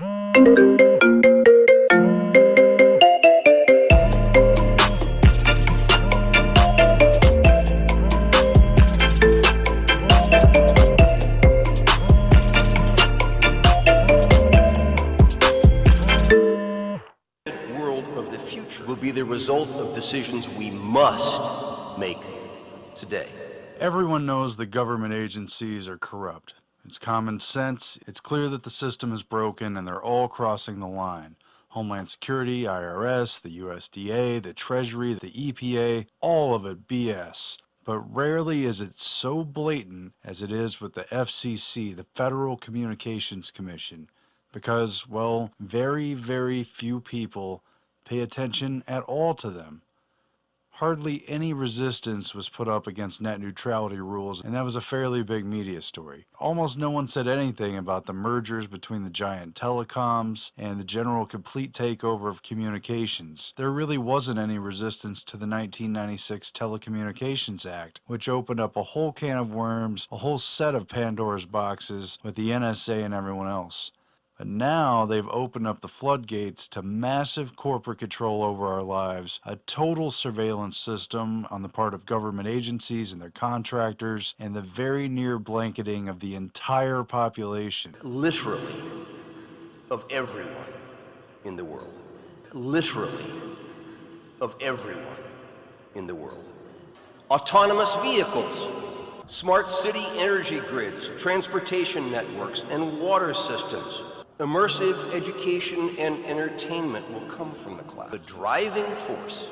World of the future will be the result of decisions we must make today. Everyone knows the government agencies are corrupt. It's common sense. It's clear that the system is broken and they're all crossing the line. Homeland Security, IRS, the USDA, the Treasury, the EPA, all of it BS. But rarely is it so blatant as it is with the FCC, the Federal Communications Commission, because, well, very, very few people pay attention at all to them. Hardly any resistance was put up against net neutrality rules, and that was a fairly big media story. Almost no one said anything about the mergers between the giant telecoms and the general complete takeover of communications. There really wasn't any resistance to the 1996 Telecommunications Act, which opened up a whole can of worms, a whole set of Pandora's boxes with the NSA and everyone else. But now they've opened up the floodgates to massive corporate control over our lives, a total surveillance system on the part of government agencies and their contractors, and the very near blanketing of the entire population. Literally, of everyone in the world. Literally, of everyone in the world. Autonomous vehicles, smart city energy grids, transportation networks, and water systems. Immersive education and entertainment will come from the cloud. The driving force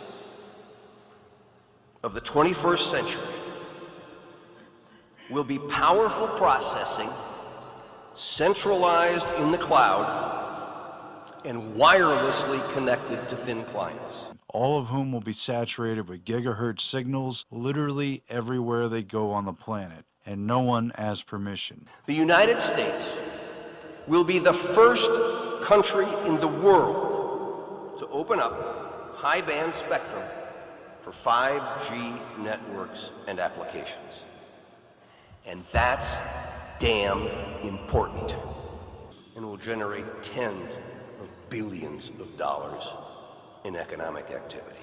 of the 21st century will be powerful processing, centralized in the cloud, and wirelessly connected to thin clients. All of whom will be saturated with gigahertz signals literally everywhere they go on the planet, and no one has permission. The United States will be the first country in the world to open up high-band spectrum for 5G networks and applications. And that's damn important, and will generate tens of billions of dollars in economic activity.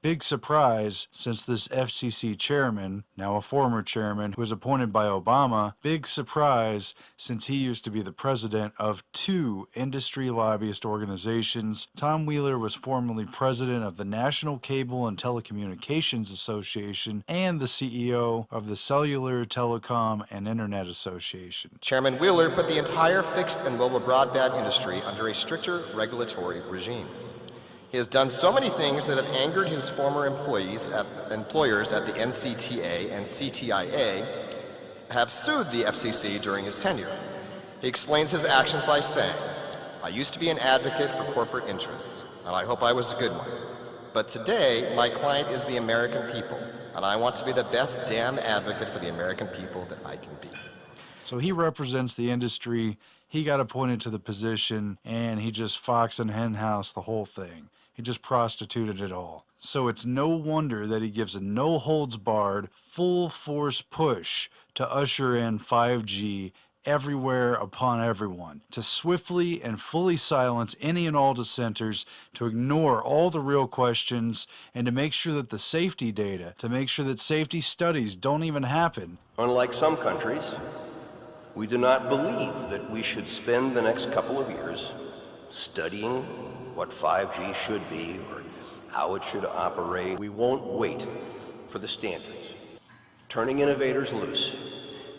Big surprise, since this FCC chairman, now a former chairman, who was appointed by Obama, big surprise since he used to be the president of 2 industry lobbyist organizations. Tom Wheeler was formerly president of the National Cable and Telecommunications Association and the CEO of the Cellular, Telecom, and Internet Association. Chairman Wheeler put the entire fixed and mobile broadband industry under a stricter regulatory regime. He has done so many things that have angered his former employers at the NCTA and CTIA have sued the FCC during his tenure. He explains his actions by saying, "I used to be an advocate for corporate interests, and I hope I was a good one. But today, my client is the American people, and I want to be the best damn advocate for the American people that I can be." So he represents the industry, he got appointed to the position, and he just fox and henhouse the whole thing. He just prostituted it all. So it's no wonder that he gives a no-holds-barred, full-force push to usher in 5G everywhere upon everyone, to swiftly and fully silence any and all dissenters, to ignore all the real questions, and to make sure that the safety data, to make sure that safety studies don't even happen. Unlike some countries, we do not believe that we should spend the next couple of years studying what 5G should be or how it should operate. We won't wait for the standards. Turning innovators loose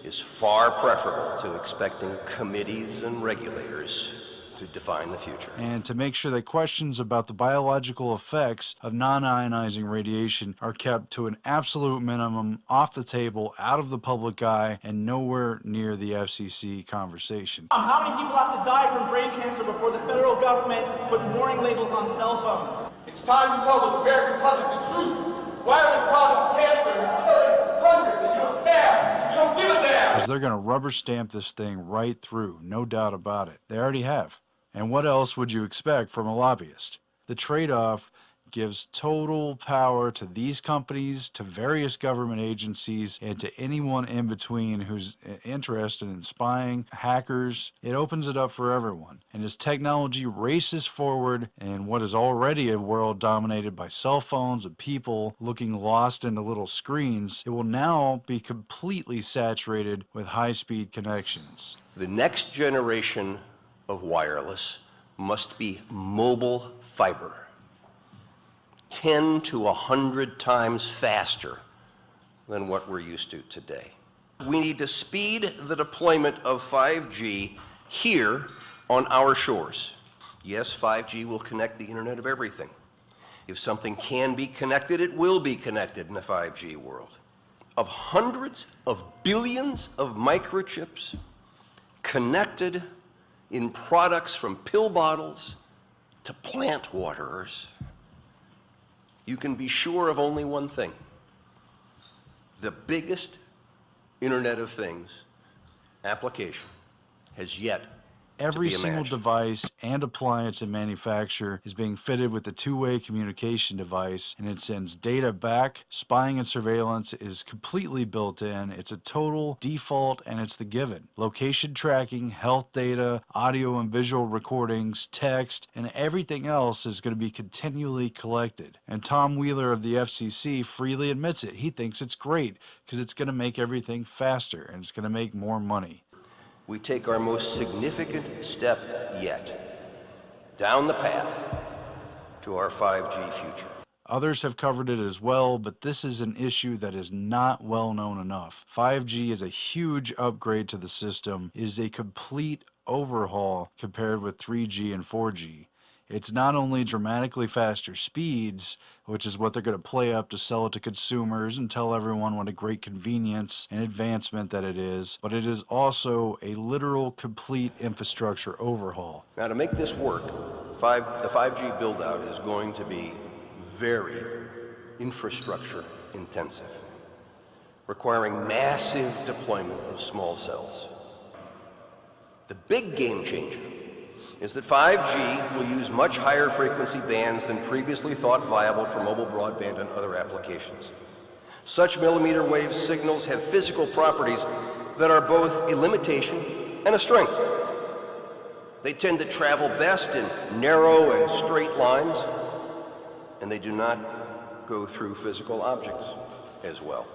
is far preferable to expecting committees and regulators to define the future. And to make sure that questions about the biological effects of non-ionizing radiation are kept to an absolute minimum, off the table, out of the public eye, and nowhere near the FCC conversation. How many people have to die from brain cancer before the federal government puts warning labels on cell phones? It's time to tell the American public the truth. Wireless causes cancer and killing hundreds, and you don't care. You don't give a damn. Because they're going to rubber stamp this thing right through, no doubt about it. They already have. And what else would you expect from a lobbyist? The trade-off gives total power to these companies, to various government agencies, and to anyone in between who's interested in spying, hackers. It opens it up for everyone. And as technology races forward in what is already a world dominated by cell phones and people looking lost into little screens, it will now be completely saturated with high-speed connections. The next generation of wireless must be mobile fiber, 10 to 100 times faster than what we're used to today. We need to speed the deployment of 5G here on our shores. Yes, 5G will connect the Internet of Everything. If something can be connected, it will be connected in the 5G world. Of hundreds of billions of microchips connected in products from pill bottles to plant waterers, you can be sure of only one thing. The biggest Internet of Things application has yet Every to be single imagined. device and appliance in manufacture is being fitted with a two-way communication device, and it sends data back. Spying and surveillance is completely built in. It's a total default, and it's the given. Location tracking, health data, audio and visual recordings, text, and everything else is going to be continually collected. And Tom Wheeler of the FCC freely admits it. He thinks it's great because it's going to make everything faster, and it's going to make more money. We take our most significant step yet down the path to our 5G future. Others have covered it as well, but this is an issue that is not well known enough. 5G is a huge upgrade to the system. It is a complete overhaul compared with 3G and 4G. It's not only dramatically faster speeds, which is what they're going to play up to sell it to consumers and tell everyone what a great convenience and advancement that it is, but it is also a literal complete infrastructure overhaul. Now, to make this work, the 5G build-out is going to be very infrastructure intensive, requiring massive deployment of small cells. The big game changer is that 5G will use much higher frequency bands than previously thought viable for mobile broadband and other applications. Such millimeter wave signals have physical properties that are both a limitation and a strength. They tend to travel best in narrow and straight lines, and they do not go through physical objects as well.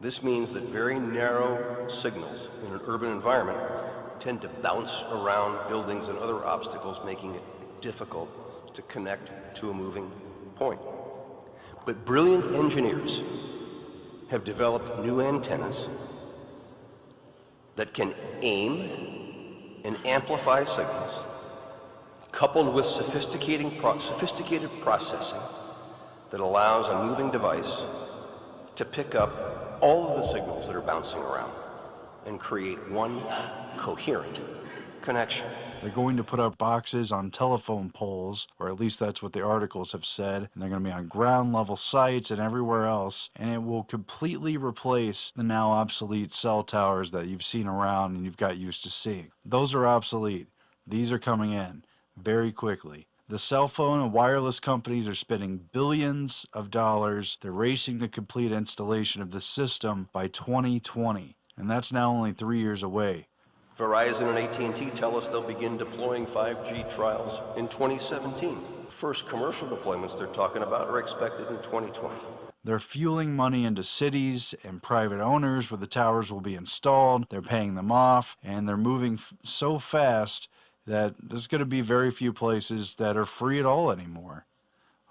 This means that very narrow signals in an urban environment tend to bounce around buildings and other obstacles, making it difficult to connect to a moving point. But brilliant engineers have developed new antennas that can aim and amplify signals, coupled with sophisticated processing that allows a moving device to pick up all of the signals that are bouncing around and create one coherent connection. They're going to put up boxes on telephone poles, or at least that's what the articles have said, and they're going to be on ground level sites and everywhere else, and it will completely replace the now obsolete cell towers that you've seen around and you've got used to seeing. Those are obsolete. These are coming in very quickly. The cell phone and wireless companies are spending billions of dollars. They're racing to complete installation of the system by 2020, and that's now only 3 years away. Verizon and AT&T tell us they'll begin deploying 5G trials in 2017. First commercial deployments they're talking about are expected in 2020. They're fueling money into cities and private owners where the towers will be installed. They're paying them off, and they're moving so fast that there's going to be very few places that are free at all anymore.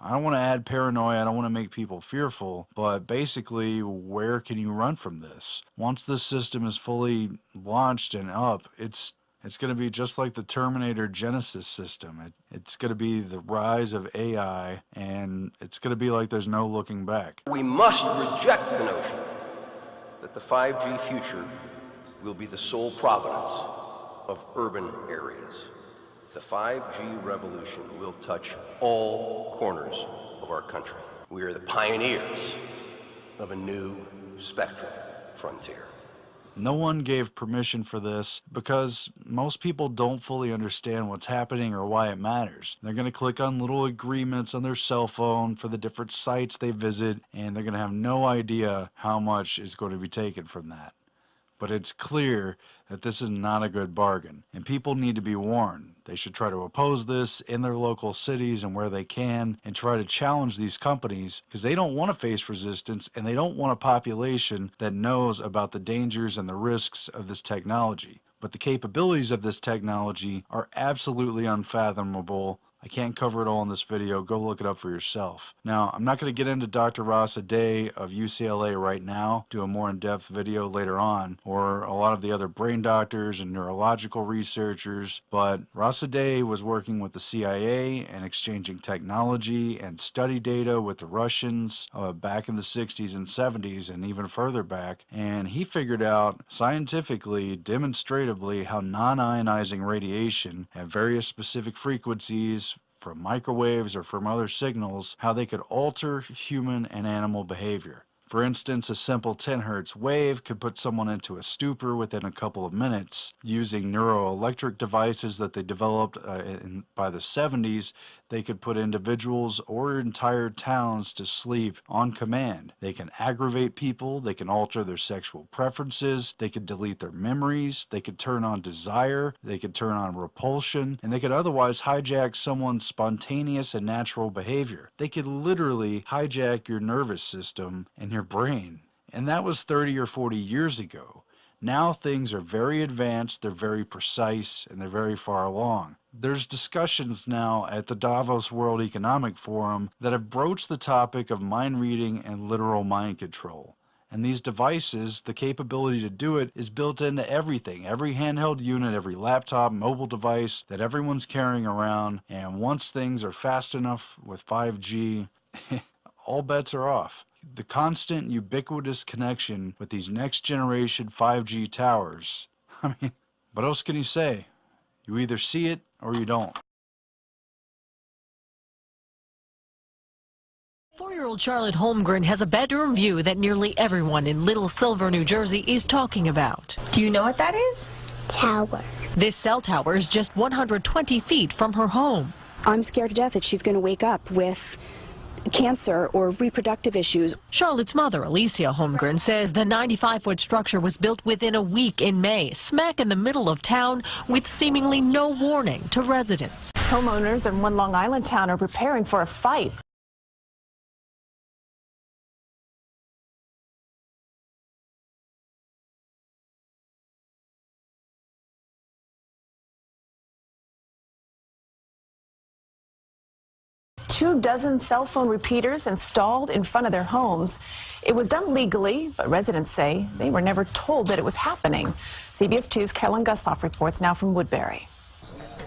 I don't want to add paranoia, I don't want to make people fearful, but basically, where can you run from this? Once this system is fully launched and up, it's going to be just like the Terminator Genesis system. It's going to be the rise of AI, and it's going to be like there's no looking back. We must reject the notion that the 5G future will be the sole providence of urban areas. The 5G revolution will touch all corners of our country. We are the pioneers of a new spectrum frontier. No one gave permission for this because most people don't fully understand what's happening or why it matters. They're going to click on little agreements on their cell phone for the different sites they visit, and they're going to have no idea how much is going to be taken from that. But it's clear that this is not a good bargain, and people need to be warned. They should try to oppose this in their local cities and where they can, and try to challenge these companies, because they don't want to face resistance, and they don't want a population that knows about the dangers and the risks of this technology. But the capabilities of this technology are absolutely unfathomable. I can't cover it all in this video. Go look it up for yourself. Now, I'm not going to get into Dr. Rasa Day of UCLA right now, do a more in-depth video later on, or a lot of the other brain doctors and neurological researchers, but Rasa Day was working with the CIA and exchanging technology and study data with the Russians back in the 60s and 70s and even further back, and he figured out scientifically, demonstratively, how non-ionizing radiation at various specific frequencies from microwaves or from other signals, how they could alter human and animal behavior. For instance, a simple 10 hertz wave could put someone into a stupor within a couple of minutes. Using neuroelectric devices that they developed by the 70s, they could put individuals or entire towns to sleep on command. They can aggravate people, they can alter their sexual preferences, they could delete their memories, they could turn on desire, they could turn on repulsion, and they could otherwise hijack someone's spontaneous and natural behavior. They could literally hijack your nervous system and your brain. And that was 30 or 40 years ago. Now things are very advanced, they're very precise, and they're very far along. There's discussions now at the Davos World Economic Forum that have broached the topic of mind reading and literal mind control. And these devices, the capability to do it is built into everything, every handheld unit, every laptop, mobile device that everyone's carrying around. And once things are fast enough with 5G, all bets are off. The constant ubiquitous connection with these next generation 5G towers, I mean, what else can you say? You either see it or you don't. 4-year-old Charlotte Holmgren has a bedroom view that nearly everyone in Little Silver, New Jersey is talking about. Do you know what that is? Tower. This cell tower is just 120 feet from her home. I'm scared to death that she's going to wake up with cancer or reproductive issues. Charlotte's mother, Alicia Holmgren, says the 95-foot structure was built within a week in May, smack in the middle of town, with seemingly no warning to residents. Homeowners in one Long Island town are preparing for a fight. Two dozen cell phone repeaters installed in front of their homes. It was done legally, but residents say they were never told that it was happening. CBS 2's Carolyn Gussoff reports now from Woodbury.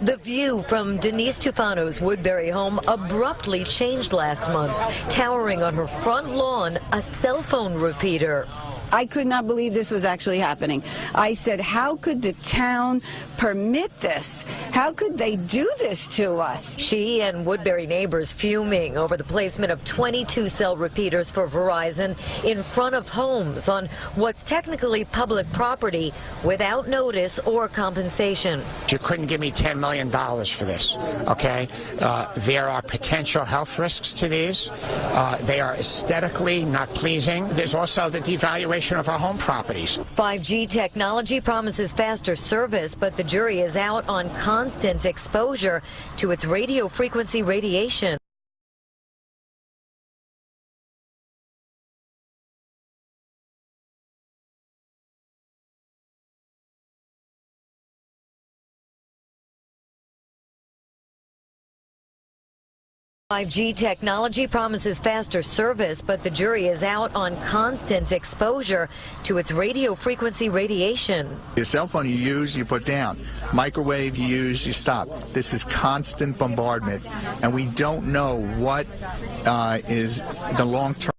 The view from Denise Tufano's Woodbury home abruptly changed last month, towering on her front lawn a cell phone repeater. I could not believe this was actually happening. I said, how could the town permit this? How could they do this to us? She and Woodbury neighbors fuming over the placement of 22 cell repeaters for Verizon in front of homes on what's technically public property without notice or compensation. You couldn't give me $10 million for this, okay? There are potential health risks to these. They are aesthetically not pleasing. There's also the devaluation of our home properties. 5G technology promises faster service, but the jury is out on constant exposure to its radio frequency radiation. .5G technology promises faster service, but the jury is out on constant exposure to its radio frequency radiation. Your cell phone you use, you put down. Microwave you use, you stop. This is constant bombardment, and we don't know what is the long-term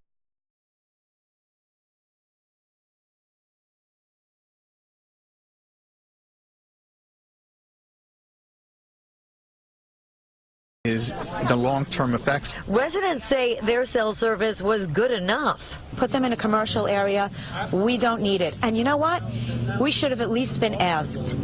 is the long-term effects. Residents say their cell service was good enough. Put them in a commercial area. We don't need it. And you know what? We should have at least been asked.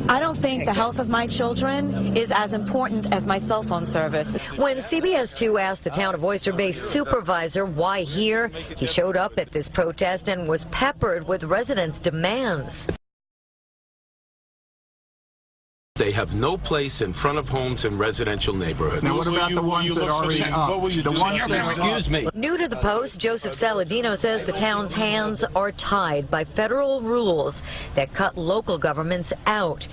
I don't think the health of my children is as important as my cell phone service. When CBS 2 asked the town of Oyster Bay's supervisor why here, he showed up at this protest and was peppered with residents' demands. They have no place in front of homes in residential neighborhoods. Now, what about the ones that already Excuse me. New to the Post, Joseph Saladino says the town's hands are tied by federal rules that cut local governments out.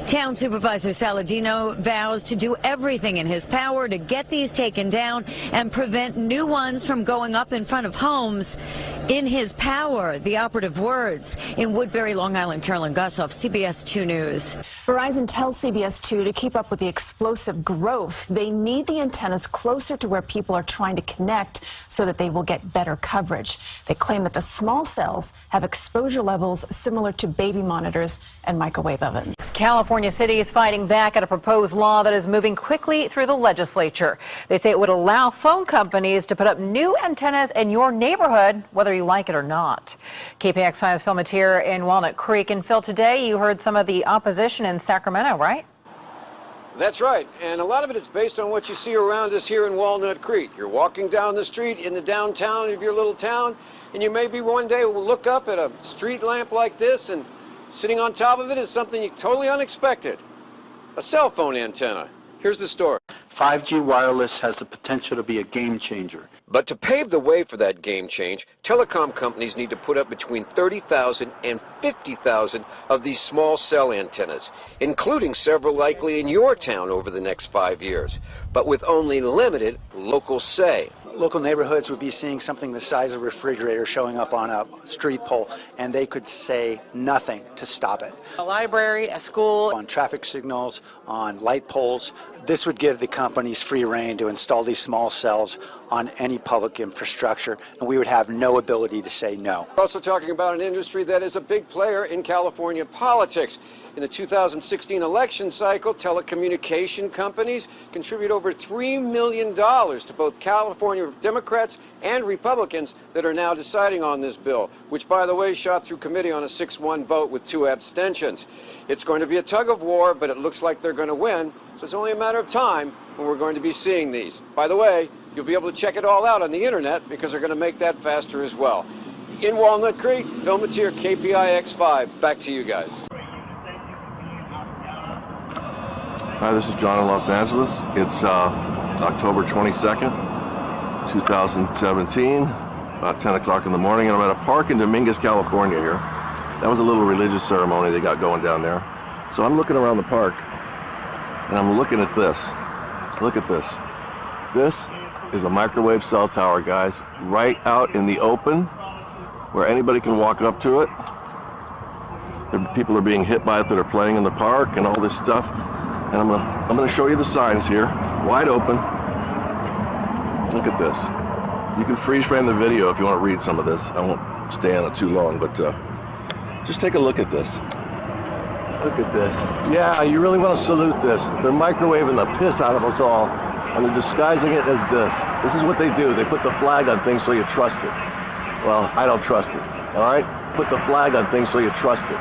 Town Supervisor Saladino vows to do everything in his power to get these taken down and prevent new ones from going up in front of homes. In his power, the operative words. In Woodbury, Long Island, Carolyn Gussoff, CBS 2 News. Verizon tells CBS 2 to keep up with the explosive growth. They need the antennas closer to where people are trying to connect so that they will get better coverage. They claim that the small cells have exposure levels similar to baby monitors and microwave ovens. California City is fighting back at a proposed law that is moving quickly through the legislature. They say it would allow phone companies to put up new antennas in your neighborhood, whether you like it or not. KPIX 5's Phil Matier in Walnut Creek. And Phil, today you heard some of the opposition in Sacramento, right? That's right, and a lot of it is based on what you see around us here in Walnut Creek. You're walking down the street in the downtown of your little town, and you maybe one day will look up at a street lamp like this, and sitting on top of it is something totally unexpected. A cell phone antenna. Here's the story. 5G wireless has the potential to be a game changer. But to pave the way for that game change, telecom companies need to put up between 30,000 and 50,000 of these small cell antennas, including several likely in your town over the next 5 years, but with only limited local say. Local neighborhoods would be seeing something the size of a refrigerator showing up on a street pole, and they could say nothing to stop it. A library, a school. On traffic signals, on light poles. This would give the companies free rein to install these small cells on any public infrastructure, and we would have no ability to say no. We're also talking about an industry that is a big player in California politics. In the 2016 election cycle, telecommunication companies contribute over $3 million to both California Democrats and Republicans that are now deciding on this bill, which, by the way, shot through committee on a 6-1 vote with 2 abstentions. It's going to be a tug of war, but it looks like they're going to win, so it's only a matter of time when we're going to be seeing these. By the way, you'll be able to check it all out on the internet because they're going to make that faster as well. In Walnut Creek, Phil Matier, KPIX 5. Back to you guys. Hi, this is John in Los Angeles. It's October 22nd, 2017, about 10 o'clock in the morning, and I'm at a park in Dominguez, California here. That was a little religious ceremony they got going down there. So I'm looking around the park, and I'm looking at this. Look at this. This is a microwave cell tower, guys, right out in the open where anybody can walk up to it. People are being hit by it that are playing in the park and all this stuff. And I'm gonna show you the signs here, wide open. Look at this. You can freeze frame the video if you want to read some of this. I won't stay on it too long, but just take a look at this. Look at this. Yeah, you really want to salute this. They're microwaving the piss out of us all, and they're disguising it as this. This is what they do. They put the flag on things so you trust it. Well, I don't trust it, all right? Put the flag on things so you trust it.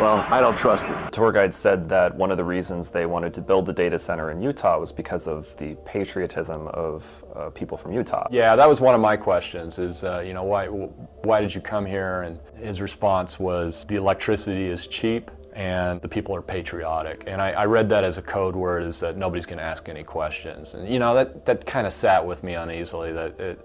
Well, I don't trust it. Tour guide said that one of the reasons they wanted to build the data center in Utah was because of the patriotism of people from Utah. Yeah, that was one of my questions is, you know, why did you come here? And his response was, the electricity is cheap and the people are patriotic. And I read that as a code word, is that nobody's going to ask any questions. And, you know, that kind of sat with me uneasily, that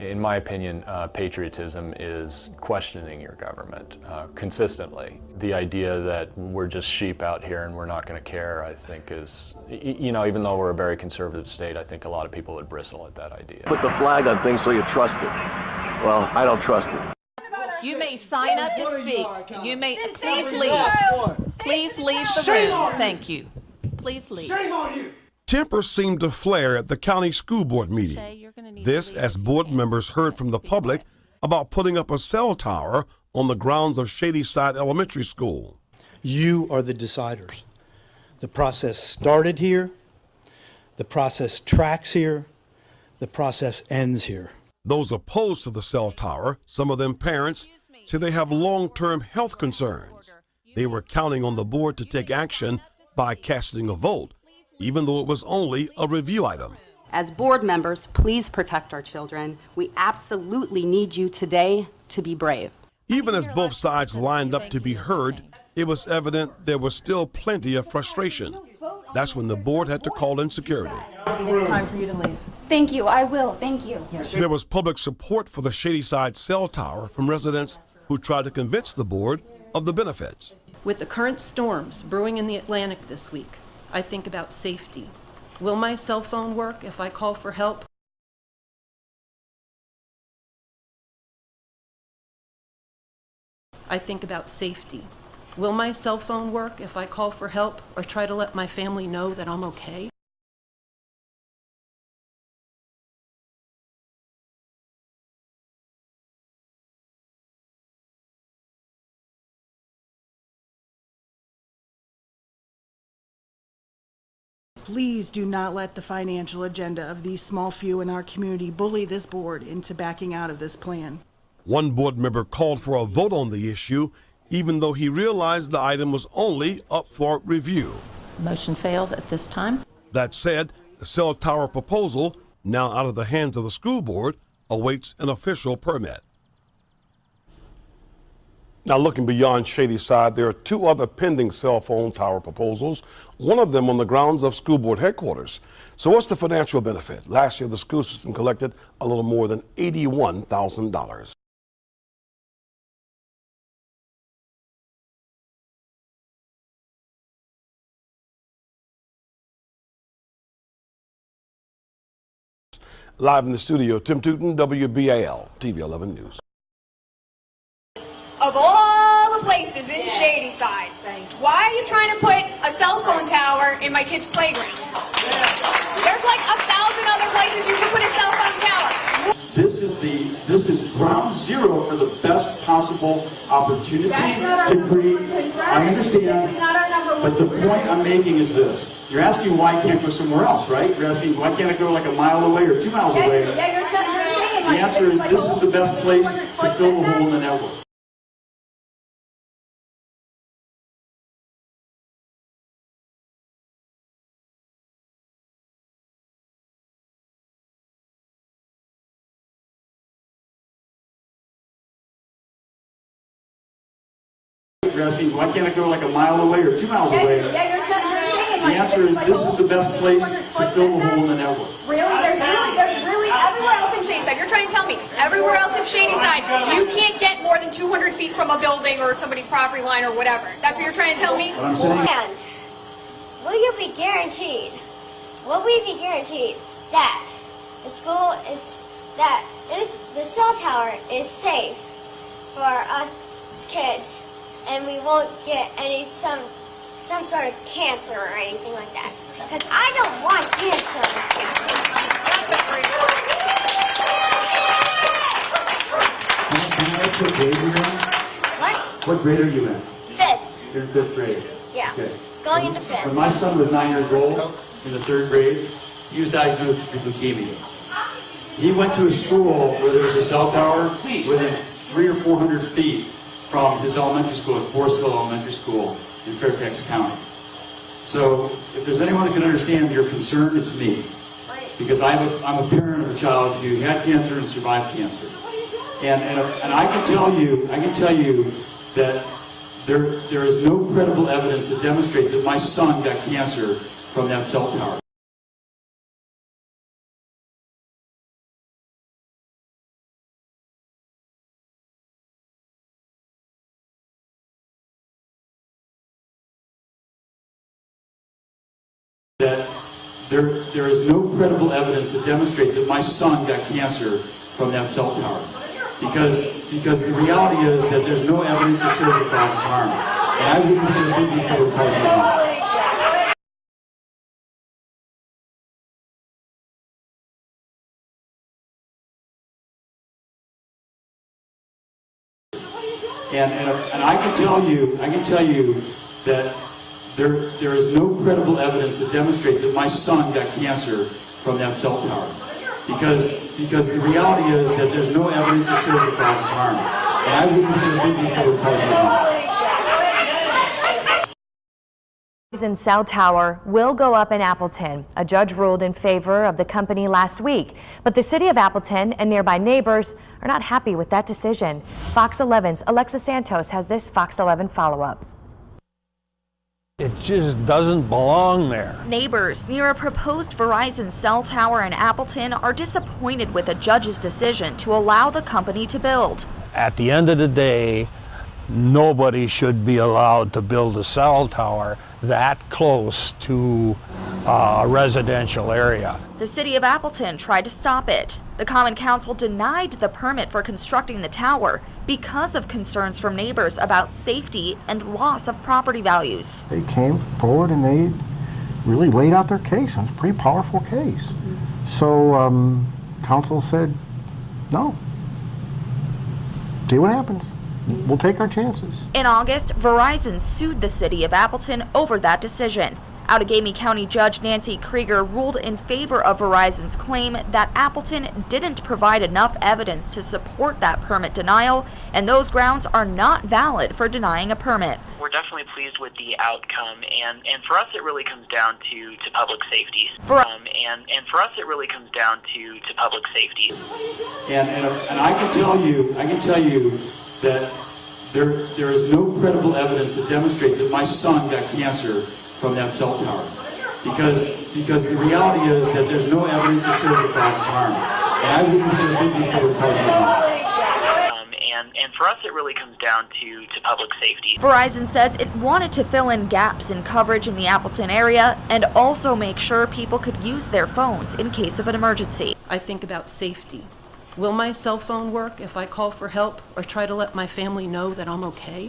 in my opinion, patriotism is questioning your government consistently. The idea that we're just sheep out here and we're not going to care, I think is, you know, even though we're a very conservative state, I think a lot of people would bristle at that idea. Put the flag on things so you trust it. Well, I don't trust it. You may sign up to speak. You may, please leave. Please leave the room. Thank you. Please leave. Shame on you. Tempers seemed to flare at the county school board meeting. This as board members heard from the public about putting up a cell tower on the grounds of Shadyside Elementary School. You are the deciders. The process started here, the process tracks here, the process ends here. Those opposed to the cell tower, some of them parents, say they have long-term health concerns. They were counting on the board to take action by casting a vote, even though it was only a review item. As board members, please protect our children. We absolutely need you today to be brave. Even as both sides lined up to be heard, it was evident there was still plenty of frustration. That's when the board had to call in security. It's time for you to leave. Thank you, I will, thank you. There was public support for the Shadyside cell tower from residents who tried to convince the board of the benefits. With the current storms brewing in the Atlantic this week, I think about safety. Will my cell phone work if I call for help? I think about safety. Will my cell phone work if I call for help or try to let my family know that I'm okay? Please do not let the financial agenda of these small few in our community bully this board into backing out of this plan. One board member called for a vote on the issue, even though he realized the item was only up for review. Motion fails at this time. That said, the cell tower proposal, now out of the hands of the school board, awaits an official permit. Now, looking beyond Shadyside, there are two other pending cell phone tower proposals, one of them on the grounds of school board headquarters. So what's the financial benefit? Last year, the school system collected a little more than $81,000. Live in the studio, Tim Tootin, WBAL, TV 11 News. Of all the places in Shadyside, why are you trying to put a cell phone tower in my kid's playground? There's like 1,000 other places you can put a cell phone tower. This is ground zero for the best possible opportunity to create. I understand, but the point I'm making is this: you're asking why I can't go somewhere else, right? You're asking why can't I go like a mile away or 2 miles away? The answer is this is the best place to fill the hole in the network. You're asking why can't I go like a mile away or 2 miles away? The answer is this is the best place to fill the hole in the network. Really? There's really everywhere else in Shadyside. You're trying to tell me everywhere else in Shadyside you can't get more than 200 feet from a building or somebody's property line or whatever. That's what you're trying to tell me? What I'm saying. And will you be guaranteed? Will we be guaranteed that the school is the cell tower is safe for us kids? And we won't get some sort of cancer or anything like that. Because I don't want cancer. Can I ask what grade you're in? What? What grade are you in? 5th. You're in 5th grade. Yeah. Okay. Going into 5th. When my son was 9 years old, in the 3rd grade, he was diagnosed with leukemia. He went to a school where there was a cell tower within 300 or 400 feet from his elementary school, at Forest Hill Elementary School in Fairfax County. So if there's anyone that can understand your concern, it's me. Because I'm a parent of a child who had cancer and survived cancer. And I can tell you that there is no credible evidence to demonstrate that my son got cancer from that cell tower. That there is no credible evidence to demonstrate that my son got cancer from that cell tower. Because the reality is that there's no evidence to show it causes harm. And I wouldn't believe these people causing harm. And I can tell you that there is no credible evidence to demonstrate that my son got cancer from that cell tower. Because the reality is that there's no evidence to show that causes harm. And I wouldn't think a big deal would cause harm. Verizon cell tower will go up in Appleton. A judge ruled in favor of the company last week, but the city of Appleton and nearby neighbors are not happy with that decision. Fox 11's Alexa Santos has this Fox 11 follow-up. It just doesn't belong there. Neighbors near a proposed Verizon cell tower in Appleton are disappointed with a judge's decision to allow the company to build. At the end of the day, nobody should be allowed to build a cell tower that close to a residential area. The city of Appleton tried to stop it. The Common Council denied the permit for constructing the tower because of concerns from neighbors about safety and loss of property values. They came forward and they really laid out their case. It was a pretty powerful case. So council said, no. See what happens. We'll take our chances. In August, Verizon sued the city of Appleton over that decision. Outagamie County Judge Nancy Krieger ruled in favor of Verizon's claim that Appleton didn't provide enough evidence to support that permit denial, and those grounds are not valid for denying a permit. We're definitely pleased with the outcome, and for us it really comes down to public safety. And for us it really comes down to public safety. And I can tell you that there is no credible evidence to demonstrate that my son got cancer from that cell tower. Because the reality is that there's no evidence to show that causes harm. And I wouldn't think a big deal would cause harm. And for us it really comes down to public safety. Verizon says it wanted to fill in gaps in coverage in the Appleton area and also make sure people could use their phones in case of an emergency. I think about safety. Will my cell phone work if I call for help or try to let my family know that I'm okay?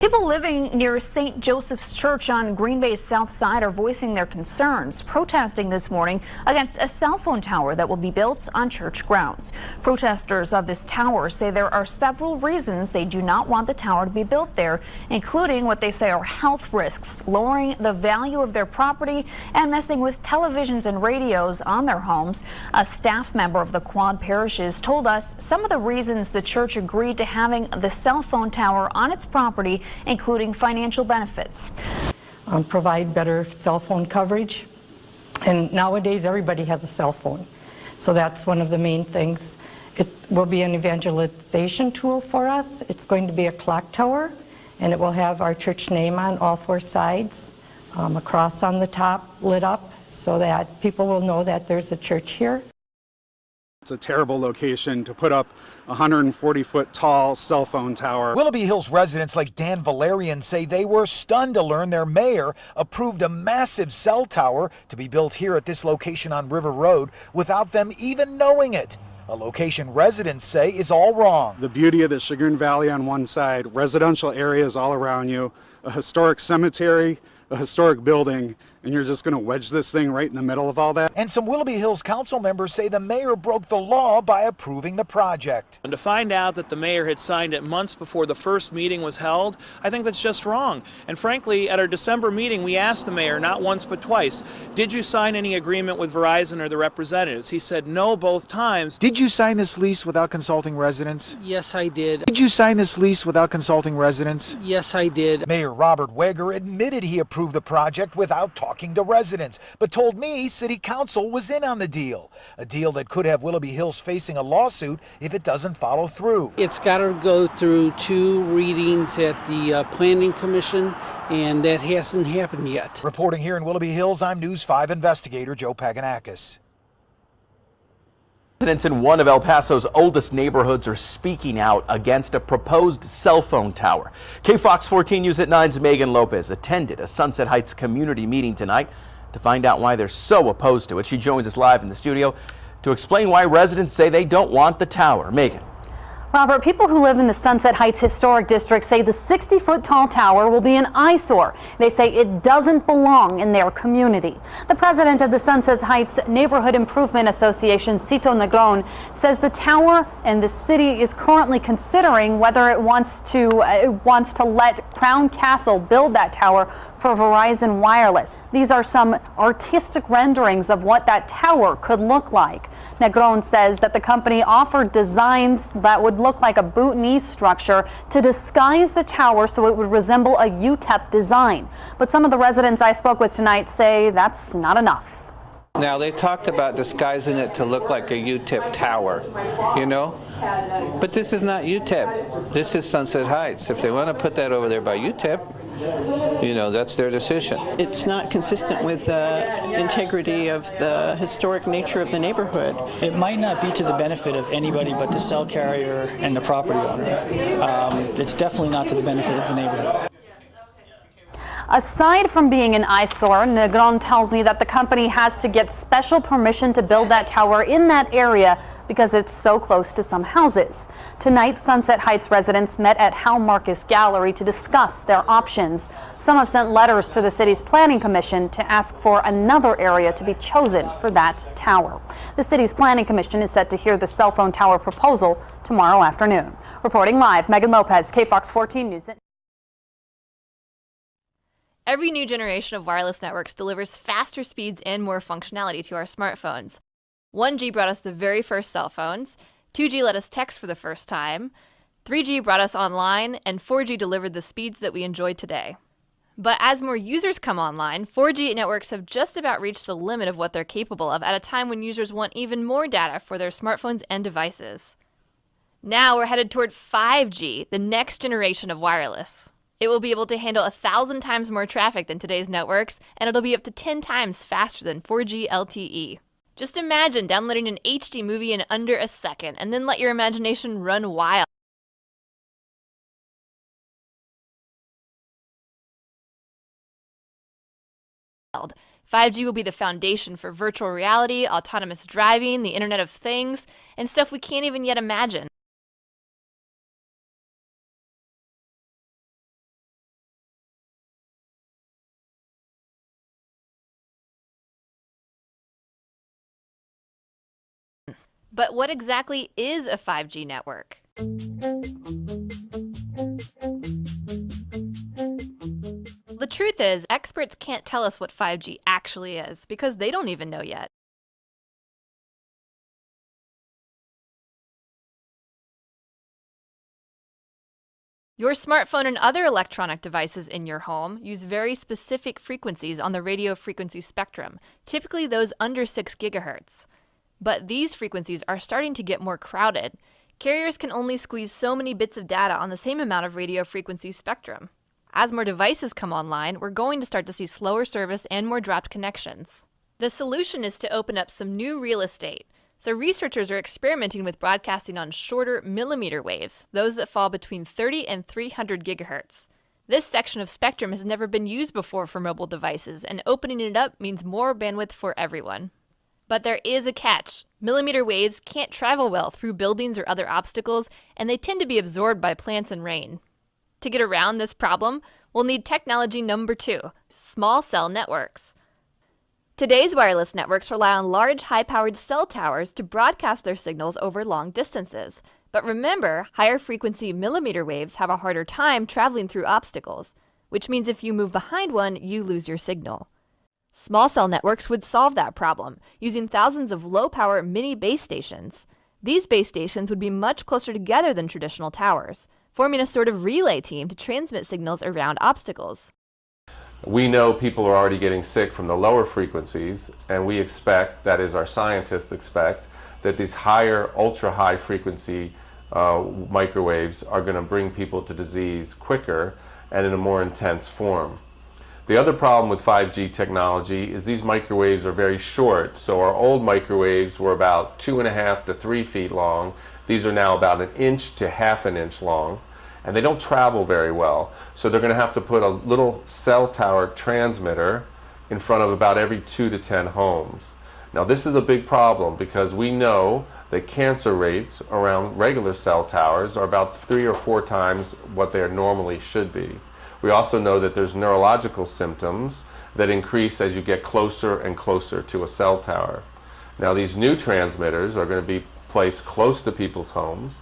People living near St. Joseph's Church on Green Bay's south side are voicing their concerns, protesting this morning against a cell phone tower that will be built on church grounds. Protesters of this tower say there are several reasons they do not want the tower to be built there, including what they say are health risks, lowering the value of their property, and messing with televisions and radios on their homes. A staff member of the Quad Parishes told us some of the reasons the church agreed to having the cell phone tower on its property, including financial benefits. Provide better cell phone coverage. And nowadays everybody has a cell phone. So that's one of the main things. It will be an evangelization tool for us. It's going to be a clock tower, and it will have our church name on all four sides, a cross on the top lit up so that people will know that there's a church here. It's a terrible location to put up a 140-foot tall cell phone tower. Willoughby Hills residents like Dan Valerian say they were stunned to learn their mayor approved a massive cell tower to be built here at this location on River Road without them even knowing it. A location residents say is all wrong. The beauty of the Chagrin Valley on one side, residential areas all around you, a historic cemetery, a historic building, and you're just going to wedge this thing right in the middle of all that? And some Willoughby Hills council members say the mayor broke the law by approving the project. And to find out that the mayor had signed it months before the first meeting was held, I think that's just wrong. And frankly, at our December meeting, we asked the mayor, not once but twice, did you sign any agreement with Verizon or the representatives? He said no both times. Did you sign this lease without consulting residents? Yes, I did. Did you sign this lease without consulting residents? Yes, I did. Mayor Robert Weger admitted he approved the project without talking to residents, but told me City Council was in on the deal. A deal that could have Willoughby Hills facing a lawsuit if it doesn't follow through. It's got to go through 2 readings at the Planning Commission, and that hasn't happened yet. Reporting here in Willoughby Hills, I'm News 5 investigator Joe Paganakis. Residents in one of El Paso's oldest neighborhoods are speaking out against a proposed cell phone tower. KFOX 14 News at 9's Megan Lopez attended a Sunset Heights community meeting tonight to find out why they're so opposed to it. She joins us live in the studio to explain why residents say they don't want the tower. Megan. Robert, people who live in the Sunset Heights Historic District say the 60-foot tall tower will be an eyesore. They say it doesn't belong in their community. The president of the Sunset Heights Neighborhood Improvement Association, Cito Negron, says the tower and the city is currently considering whether it wants to let Crown Castle build that tower for Verizon Wireless. These are some artistic renderings of what that tower could look like. Negron says that the company offered designs that would look like a Bhutanese structure to disguise the tower so it would resemble a UTEP design. But some of the residents I spoke with tonight say that's not enough. Now, they talked about disguising it to look like a UTEP tower, you know? But this is not UTEP. This is Sunset Heights. If they want to put that over there by UTEP, you know, that's their decision. It's not consistent with the integrity of the historic nature of the neighborhood. It might not be to the benefit of anybody but the cell carrier and the property owner. It's definitely not to the benefit of the neighborhood. Aside from being an eyesore, Negron tells me that the company has to get special permission to build that tower in that area because it's so close to some houses. Tonight, Sunset Heights residents met at Hal Marcus Gallery to discuss their options. Some have sent letters to the city's planning commission to ask for another area to be chosen for that tower. The city's planning commission is set to hear the cell phone tower proposal tomorrow afternoon. Reporting live, Megan Lopez, KFOX 14 News. Every new generation of wireless networks delivers faster speeds and more functionality to our smartphones. 1G brought us the very first cell phones, 2G let us text for the first time, 3G brought us online, and 4G delivered the speeds that we enjoy today. But as more users come online, 4G networks have just about reached the limit of what they're capable of at a time when users want even more data for their smartphones and devices. Now we're headed toward 5G, the next generation of wireless. It will be able to handle 1,000 times more traffic than today's networks, and it'll be up to 10 times faster than 4G LTE. Just imagine downloading an HD movie in under a second, and then let your imagination run wild. 5G will be the foundation for virtual reality, autonomous driving, the Internet of Things, and stuff we can't even yet imagine. But what exactly is a 5G network? The truth is, experts can't tell us what 5G actually is because they don't even know yet. Your smartphone and other electronic devices in your home use very specific frequencies on the radio frequency spectrum, typically those under 6 gigahertz. But these frequencies are starting to get more crowded. Carriers can only squeeze so many bits of data on the same amount of radio frequency spectrum. As more devices come online, we're going to start to see slower service and more dropped connections. The solution is to open up some new real estate. So researchers are experimenting with broadcasting on shorter millimeter waves, those that fall between 30 and 300 gigahertz. This section of spectrum has never been used before for mobile devices, and opening it up means more bandwidth for everyone. But there is a catch. Millimeter waves can't travel well through buildings or other obstacles, and they tend to be absorbed by plants and rain. To get around this problem, we'll need technology number 2, small cell networks. Today's wireless networks rely on large, high-powered cell towers to broadcast their signals over long distances. But remember, higher frequency millimeter waves have a harder time traveling through obstacles, which means if you move behind one, you lose your signal. Small cell networks would solve that problem, using thousands of low-power mini base stations. These base stations would be much closer together than traditional towers, forming a sort of relay team to transmit signals around obstacles. We know people are already getting sick from the lower frequencies, and we expect, that is our scientists expect, that these higher, ultra-high frequency microwaves are going to bring people to disease quicker and in a more intense form. The other problem with 5G technology is these microwaves are very short. So our old microwaves were about 2.5 to 3 feet long. These are now about 1 inch to ½ an inch long, and they don't travel very well. So they're going to have to put a little cell tower transmitter in front of about every 2 to 10 homes. Now this is a big problem because we know The cancer rates around regular cell towers are about 3 or 4 times what they normally should be. We also know that there's neurological symptoms that increase as you get closer and closer to a cell tower. Now, these new transmitters are going to be placed close to people's homes.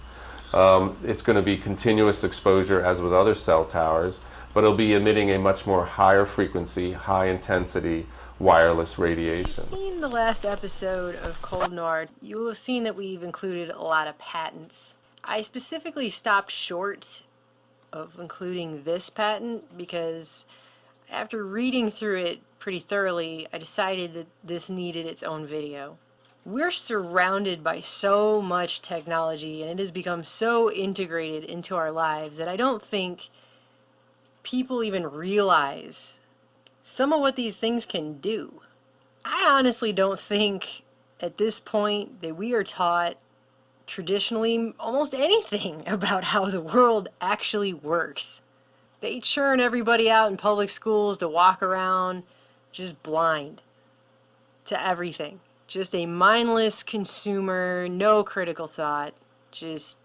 It's going to be continuous exposure as with other cell towers, but it'll be emitting a much more higher frequency, high intensity wireless radiation. If you've seen the last episode of Cold Noir, you will have seen that we've included a lot of patents. I specifically stopped short of including this patent because after reading through it pretty thoroughly, I decided that this needed its own video. We're surrounded by so much technology, and it has become so integrated into our lives that I don't think people even realize some of what these things can do. I honestly don't think at this point that we are taught traditionally almost anything about how the world actually works. They churn everybody out in public schools to walk around just blind to everything. Just a mindless consumer, no critical thought, just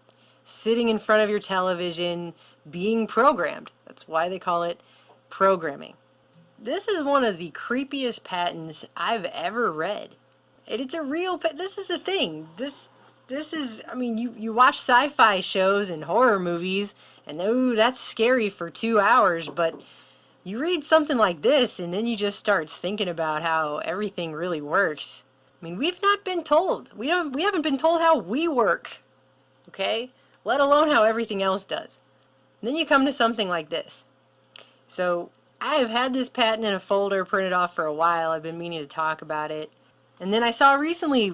sitting in front of your television, being programmed. That's why they call it programming. This is one of the creepiest patents I've ever read. And it's a real, this is the thing. This is, I mean, you watch sci-fi shows and horror movies, and oh, that's scary for 2 hours, but you read something like this, and then you just start thinking about how everything really works. I mean, we've not been told. We haven't been told how we work, okay? Let alone how everything else does. And then you come to something like this. So I have had this patent in a folder printed off for a while. I've been meaning to talk about it. And then I saw recently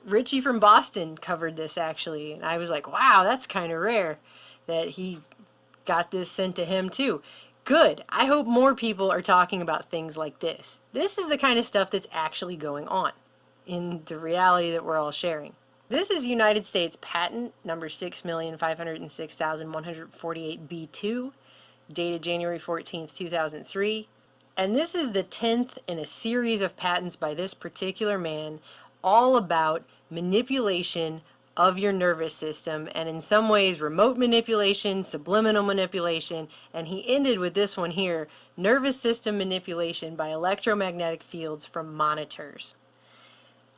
Richie from Boston covered this actually. And I was like, wow, that's kind of rare that he got this sent to him too. Good. I hope more people are talking about things like this. This is the kind of stuff that's actually going on in the reality that we're all sharing. This is United States patent number 6,506,148B2, dated January 14th, 2003. And this is the 10th in a series of patents by this particular man, all about manipulation of your nervous system, and in some ways remote manipulation, subliminal manipulation, and he ended with this one here, nervous system manipulation by electromagnetic fields from monitors.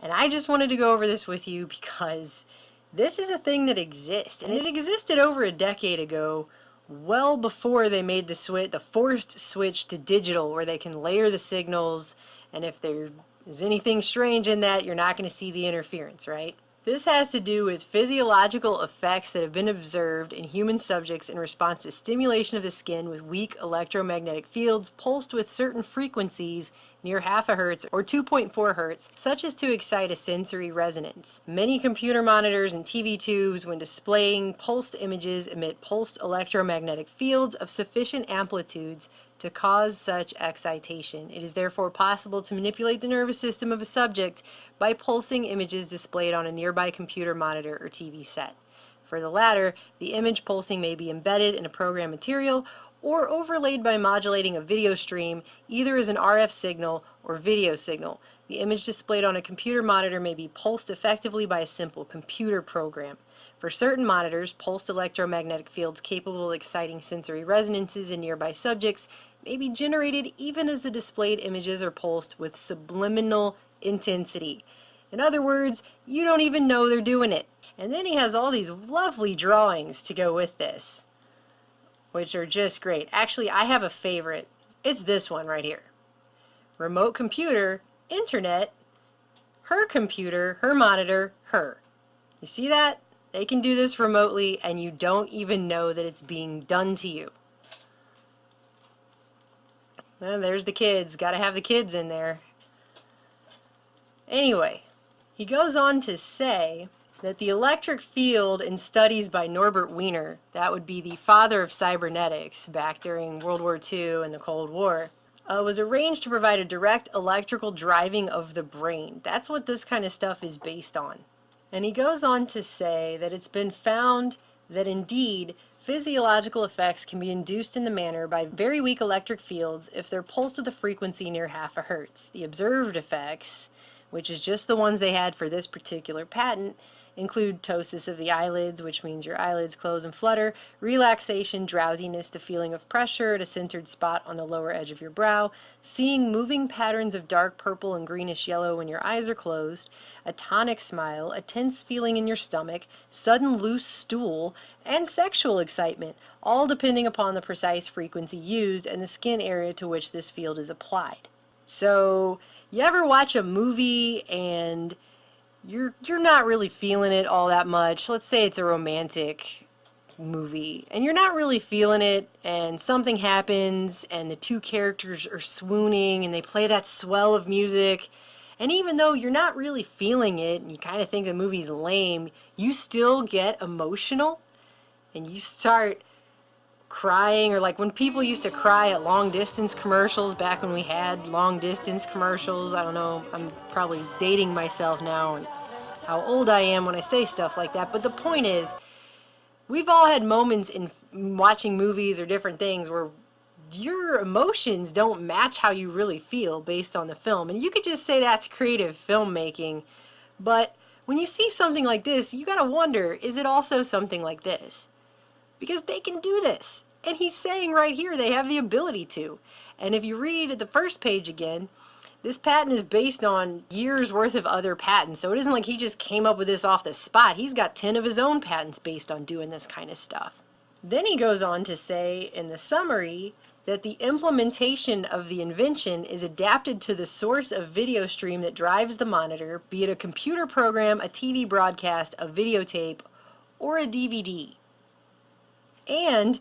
And I just wanted to go over this with you because this is a thing that exists, and it existed over a decade ago, well before they made the forced switch to digital, where they can layer the signals, and if there is anything strange in that, you're not going to see the interference, right? This has to do with physiological effects that have been observed in human subjects in response to stimulation of the skin with weak electromagnetic fields pulsed with certain frequencies near half a hertz or 2.4 hertz, such as to excite a sensory resonance. Many computer monitors and TV tubes, when displaying pulsed images, emit pulsed electromagnetic fields of sufficient amplitudes to cause such excitation. It is therefore possible to manipulate the nervous system of a subject by pulsing images displayed on a nearby computer monitor or TV set. For the latter, the image pulsing may be embedded in a program material or overlaid by modulating a video stream, either as an RF signal or video signal. The image displayed on a computer monitor may be pulsed effectively by a simple computer program. For certain monitors, pulsed electromagnetic fields capable of exciting sensory resonances in nearby subjects may be generated even as the displayed images are pulsed with subliminal intensity. In other words, you don't even know they're doing it. And then he has all these lovely drawings to go with this, which are just great. Actually, I have a favorite. It's this one right here. Remote computer, internet, her computer, her monitor, her. You see that? They can do this remotely and you don't even know that it's being done to you. And there's the kids. Gotta have the kids in there. Anyway, he goes on to say that the electric field in studies by Norbert Wiener, that would be the father of cybernetics back during World War II and the Cold War, was arranged to provide a direct electrical driving of the brain. That's what this kind of stuff is based on. And he goes on to say that it's been found that indeed physiological effects can be induced in the manner by very weak electric fields if they're pulsed with a frequency near half a hertz. The observed effects which is just the ones they had for this particular patent, include ptosis of the eyelids, which means your eyelids close and flutter, relaxation, drowsiness, the feeling of pressure at a centered spot on the lower edge of your brow, seeing moving patterns of dark purple and greenish yellow when your eyes are closed, a tonic smile, a tense feeling in your stomach, sudden loose stool, and sexual excitement, all depending upon the precise frequency used and the skin area to which this field is applied. So, you ever watch a movie and you're not really feeling it all that much? Let's say it's a romantic movie and you're not really feeling it, and something happens and the two characters are swooning and they play that swell of music, and even though you're not really feeling it and you kind of think the movie's lame, you still get emotional and you start crying. Or like when people used to cry at long distance commercials back when we had long distance commercials. I don't know, I'm probably dating myself now and how old I am when I say stuff like that, but the point is, we've all had moments in watching movies or different things where your emotions don't match how you really feel based on the film, and you could just say that's creative filmmaking. But when you see something like this, you gotta wonder, is it also something like this? Because they can do this. And he's saying right here they have the ability to. And if you read at the first page again, this patent is based on years worth of other patents. So it isn't like he just came up with this off the spot. He's got 10 of his own patents based on doing this kind of stuff. Then he goes on to say in the summary that the implementation of the invention is adapted to the source of video stream that drives the monitor, be it a computer program, a TV broadcast, a videotape, or a DVD. And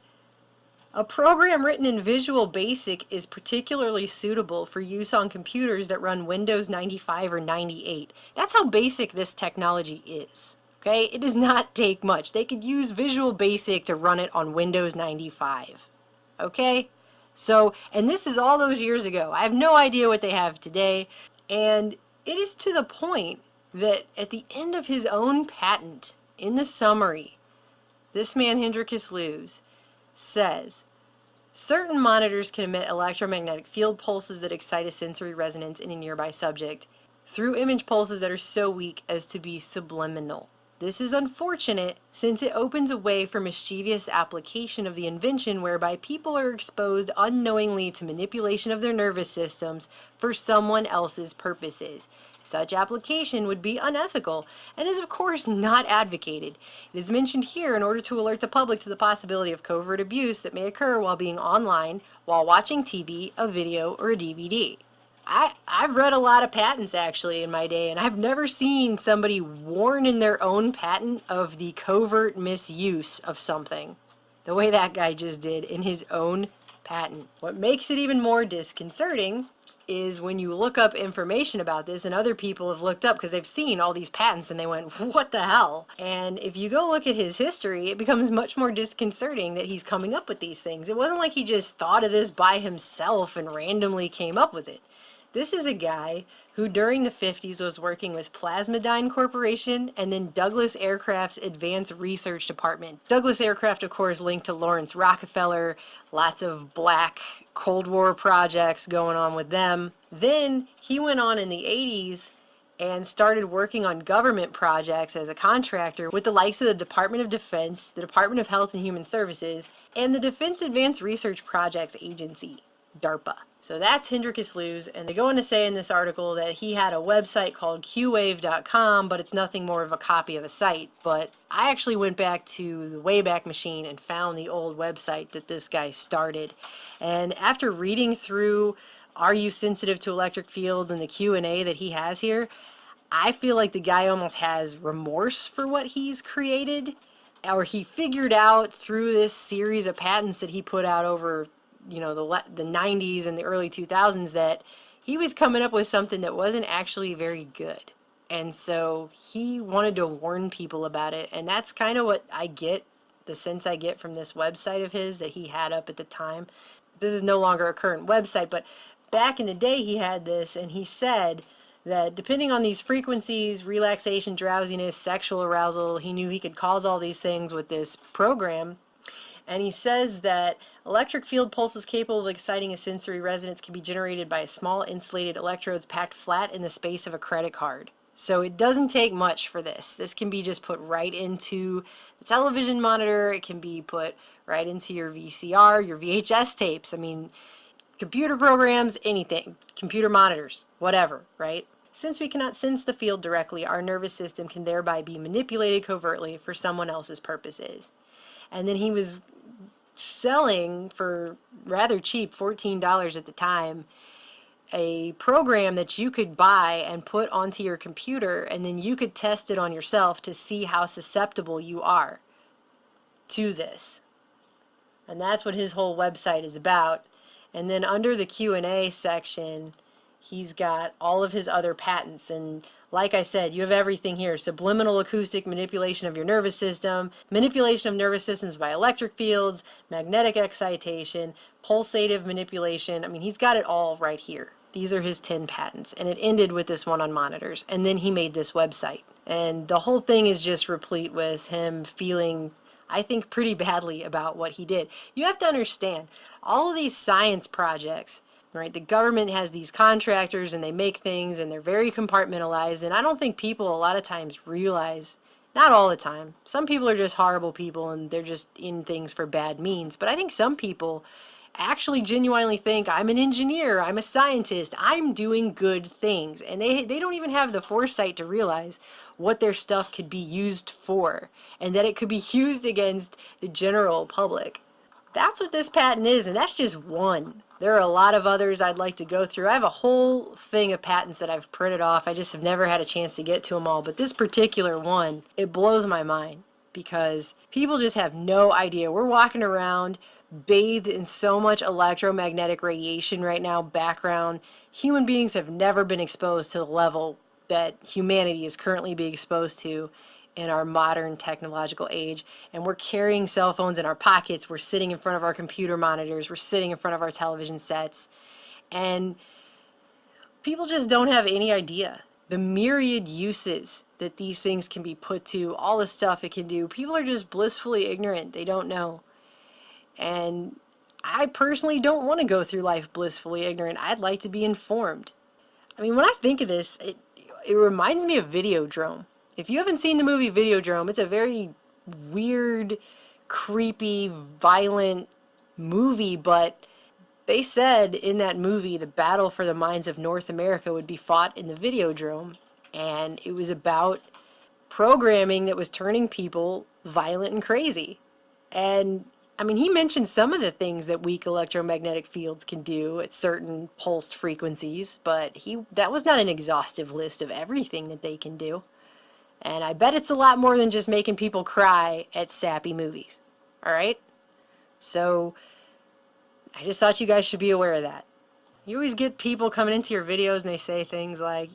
a program written in Visual Basic is particularly suitable for use on computers that run Windows 95 or 98. That's how basic this technology is. Okay? It does not take much. They could use Visual Basic to run it on Windows 95. Okay? So, and this is all those years ago. I have no idea what they have today. And it is to the point that at the end of his own patent, in the summary, this man, Hendrikus Lewes, says, certain monitors can emit electromagnetic field pulses that excite a sensory resonance in a nearby subject through image pulses that are so weak as to be subliminal. This is unfortunate since it opens a way for mischievous application of the invention whereby people are exposed unknowingly to manipulation of their nervous systems for someone else's purposes. Such application would be unethical and is of course not advocated. It is mentioned here in order to alert the public to the possibility of covert abuse that may occur while being online, while watching TV, a video, or a DVD. I've read a lot of patents actually in my day, and I've never seen somebody warn in their own patent of the covert misuse of something the way that guy just did in his own patent. What makes it even more disconcerting is when you look up information about this, and other people have looked up because they've seen all these patents and they went, what the hell? And if you go look at his history, it becomes much more disconcerting that he's coming up with these things. It wasn't like he just thought of this by himself and randomly came up with it. This is a guy who during the 50s was working with Plasmodine Corporation and then Douglas Aircraft's Advanced Research Department. Douglas Aircraft, of course, linked to Lawrence Rockefeller, lots of black Cold War projects going on with them. Then he went on in the 80s and started working on government projects as a contractor with the likes of the Department of Defense, the Department of Health and Human Services, and the Defense Advanced Research Projects Agency, DARPA. So that's Hendrikus Lewes, and they go on to say in this article that he had a website called QWave.com, but it's nothing more of a copy of a site. But I actually went back to the Wayback Machine and found the old website that this guy started. And after reading through Are You Sensitive to Electric Fields and the Q&A that he has here, I feel like the guy almost has remorse for what he's created, or he figured out through this series of patents that he put out over the 90s and the early 2000s that he was coming up with something that wasn't actually very good. And so he wanted to warn people about it. And that's kind of what I get, the sense I get from this website of his that he had up at the time. This is no longer a current website, but back in the day he had this, and he said that depending on these frequencies, relaxation, drowsiness, sexual arousal, he knew he could cause all these things with this program. And he says that electric field pulses capable of exciting a sensory resonance can be generated by small insulated electrodes packed flat in the space of a credit card. So it doesn't take much for this. This can be just put right into the television monitor. It can be put right into your VCR, your VHS tapes. I mean, computer programs, anything, computer monitors, whatever, right? Since we cannot sense the field directly, our nervous system can thereby be manipulated covertly for someone else's purposes. And then he was selling for rather cheap, $14 at the time, a program that you could buy and put onto your computer, and then you could test it on yourself to see how susceptible you are to this. And that's what his whole website is about. And then under the Q&A section, he's got all of his other patents. And like I said, you have everything here. Subliminal acoustic manipulation of your nervous system, manipulation of nervous systems by electric fields, magnetic excitation, pulsative manipulation. I mean, he's got it all right here. These are his 10 patents. And it ended with this one on monitors. And then he made this website. And the whole thing is just replete with him feeling, I think, pretty badly about what he did. You have to understand, all of these science projects, right? The government has these contractors and they make things and they're very compartmentalized. And I don't think people a lot of times realize, not all the time, some people are just horrible people and they're just in things for bad means. But I think some people actually genuinely think, I'm an engineer, I'm a scientist, I'm doing good things. And they don't even have the foresight to realize what their stuff could be used for and that it could be used against the general public. That's what this patent is, and that's just one. There are a lot of others I'd like to go through. I have a whole thing of patents that I've printed off. I just have never had a chance to get to them all. But this particular one, it blows my mind because people just have no idea. We're walking around bathed in so much electromagnetic radiation right now, background. Human beings have never been exposed to the level that humanity is currently being exposed to in our modern technological age. And we're carrying cell phones in our pockets. We're sitting in front of our computer monitors. We're sitting in front of our television sets. And people just don't have any idea the myriad uses that these things can be put to, all the stuff it can do. People are just blissfully ignorant. They don't know. And I personally don't want to go through life blissfully ignorant. I'd like to be informed. I mean, when I think of this, it reminds me of Videodrome. If you haven't seen the movie Videodrome, it's a very weird, creepy, violent movie, but they said in that movie the battle for the minds of North America would be fought in the Videodrome, and it was about programming that was turning people violent and crazy. And I mean, he mentioned some of the things that weak electromagnetic fields can do at certain pulsed frequencies, but that was not an exhaustive list of everything that they can do. And I bet it's a lot more than just making people cry at sappy movies. All right? So I just thought you guys should be aware of that. You always get people coming into your videos and they say things like,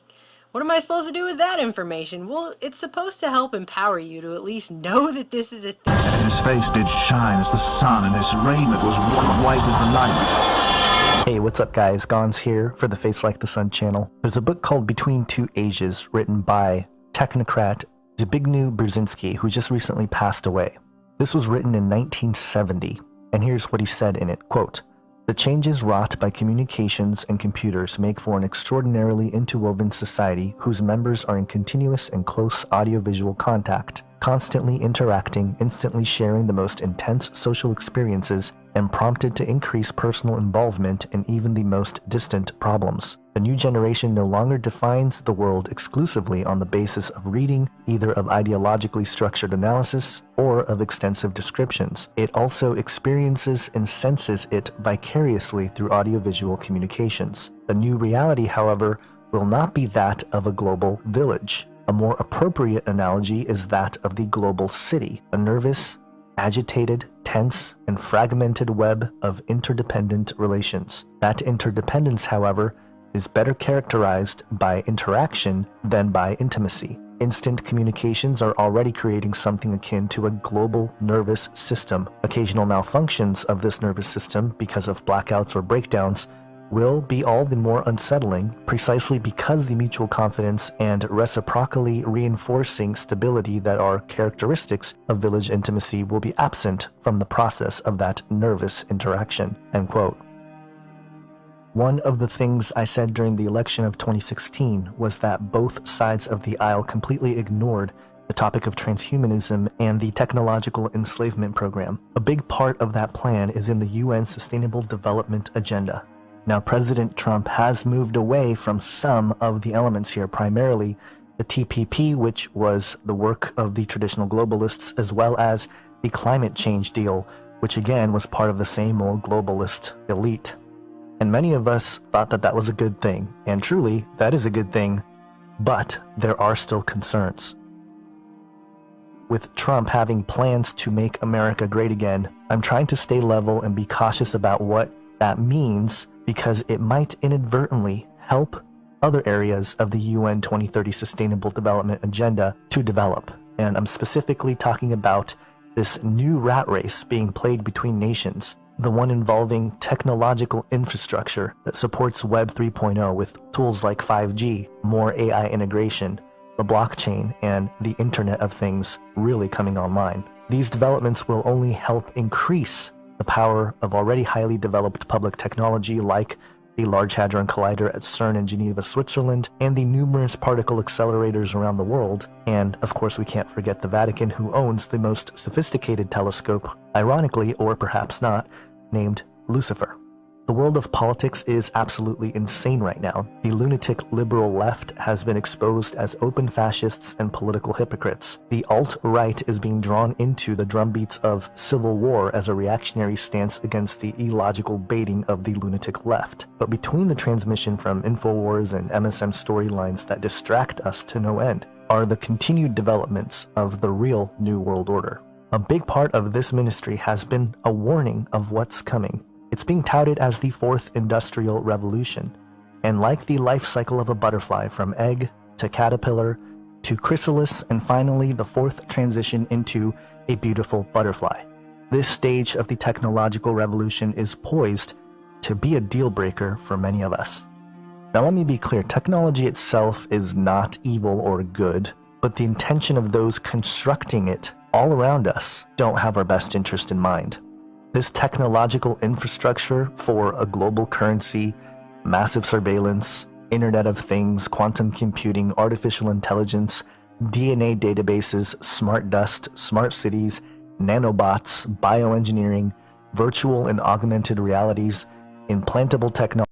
what am I supposed to do with that information? Well, it's supposed to help empower you to at least know that this is a thing. And his face did shine as the sun, and his raiment was white as the light. Hey, what's up guys? Gons here for the Face Like the Sun channel. There's a book called Between Two Ages written by technocrat Zbigniew Brzezinski, who just recently passed away. This was written in 1970, and here's what he said in it, quote, "The changes wrought by communications and computers make for an extraordinarily interwoven society whose members are in continuous and close audiovisual contact, constantly interacting, instantly sharing the most intense social experiences, and prompted to increase personal involvement in even the most distant problems. The new generation no longer defines the world exclusively on the basis of reading, either of ideologically structured analysis or of extensive descriptions. It also experiences and senses it vicariously through audiovisual communications. The new reality, however, will not be that of a global village. A more appropriate analogy is that of the global city, a nervous, agitated, tense, and fragmented web of interdependent relations. That interdependence, however, is better characterized by interaction than by intimacy. Instant communications are already creating something akin to a global nervous system. Occasional malfunctions of this nervous system because of blackouts or breakdowns will be all the more unsettling precisely because the mutual confidence and reciprocally reinforcing stability that are characteristics of village intimacy will be absent from the process of that nervous interaction." End quote. One of the things I said during the election of 2016 was that both sides of the aisle completely ignored the topic of transhumanism and the technological enslavement program. A big part of that plan is in the UN Sustainable Development Agenda. Now, President Trump has moved away from some of the elements here, primarily the TPP, which was the work of the traditional globalists, as well as the climate change deal, which again was part of the same old globalist elite. And many of us thought that that was a good thing, and truly, that is a good thing, but there are still concerns. With Trump having plans to make America great again, I'm trying to stay level and be cautious about what that means, because it might inadvertently help other areas of the UN 2030 Sustainable Development Agenda to develop. And I'm specifically talking about this new rat race being played between nations, the one involving technological infrastructure that supports Web 3.0 with tools like 5G, more AI integration, the blockchain, and the Internet of Things really coming online. These developments will only help increase the power of already highly developed public technology like the Large Hadron Collider at CERN in Geneva, Switzerland, and the numerous particle accelerators around the world. And of course, we can't forget the Vatican, who owns the most sophisticated telescope, ironically, or perhaps not, named Lucifer. The world of politics is absolutely insane right now. The lunatic liberal left has been exposed as open fascists and political hypocrites. The alt-right is being drawn into the drumbeats of civil war as a reactionary stance against the illogical baiting of the lunatic left. But between the transmission from InfoWars and MSM storylines that distract us to no end are the continued developments of the real New World Order. A big part of this ministry has been a warning of what's coming. It's being touted as the fourth industrial revolution, and like the life cycle of a butterfly from egg to caterpillar to chrysalis and finally the fourth transition into a beautiful butterfly. This stage of the technological revolution is poised to be a deal breaker for many of us. Now let me be clear, technology itself is not evil or good, but the intention of those constructing it all around us don't have our best interest in mind. This technological infrastructure for a global currency, massive surveillance, Internet of Things, quantum computing, artificial intelligence, DNA databases, smart dust, smart cities, nanobots, bioengineering, virtual and augmented realities, implantable technology,